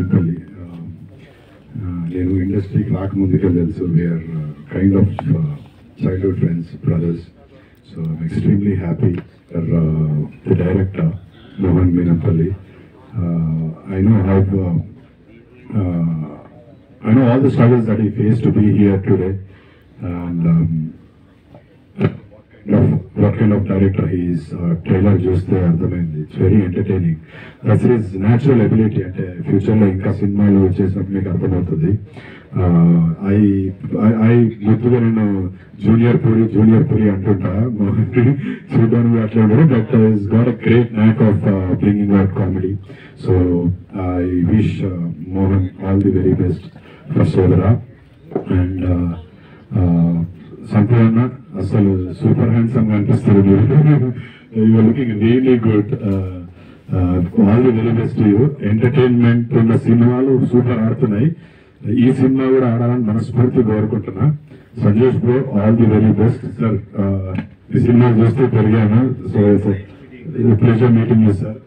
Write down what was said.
Minapalli. నేను ఇండస్ట్రీకి రాకముందుకే తెలుసు. We are kind of childhood friends, brothers. So I'm extremely happy for the director, Mohan Minapalli. I know all the struggles that he faced to be here today, and what kind of director he is. Trailer చూస్తే అర్థమైంది. It's very entertaining. That's his natural ability. అంటే ఫ్యూచర్లో ఇంకా సినిమాలు చేసినప్పుడు మీకు అర్థమవుతుంది. ముద్దుగా నేను జూనియర్ పూరి అంటుంటా. చూడడానికి అట్లా ఉండదు, but he's got a great knack of bringing out comedy. So I wish Mohan all the very best for సోదరా. అండ్ సంపూర్ణ అసలు సూపర్ హ్యాండ్సమ్ గా అనిపిస్తుంది. You are looking really good. All the very best you. Entertainment ఉన్న సినిమాలు super ఆడుతున్నాయి. ఈ cinema కూడా ఆడాలని మనస్ఫూర్తి కోరుకుంటున్నా. Sanjosh bro, all the very best sir. ఈ సినిమా చూస్తూ పెరిగాను. So pleasure meeting you sir.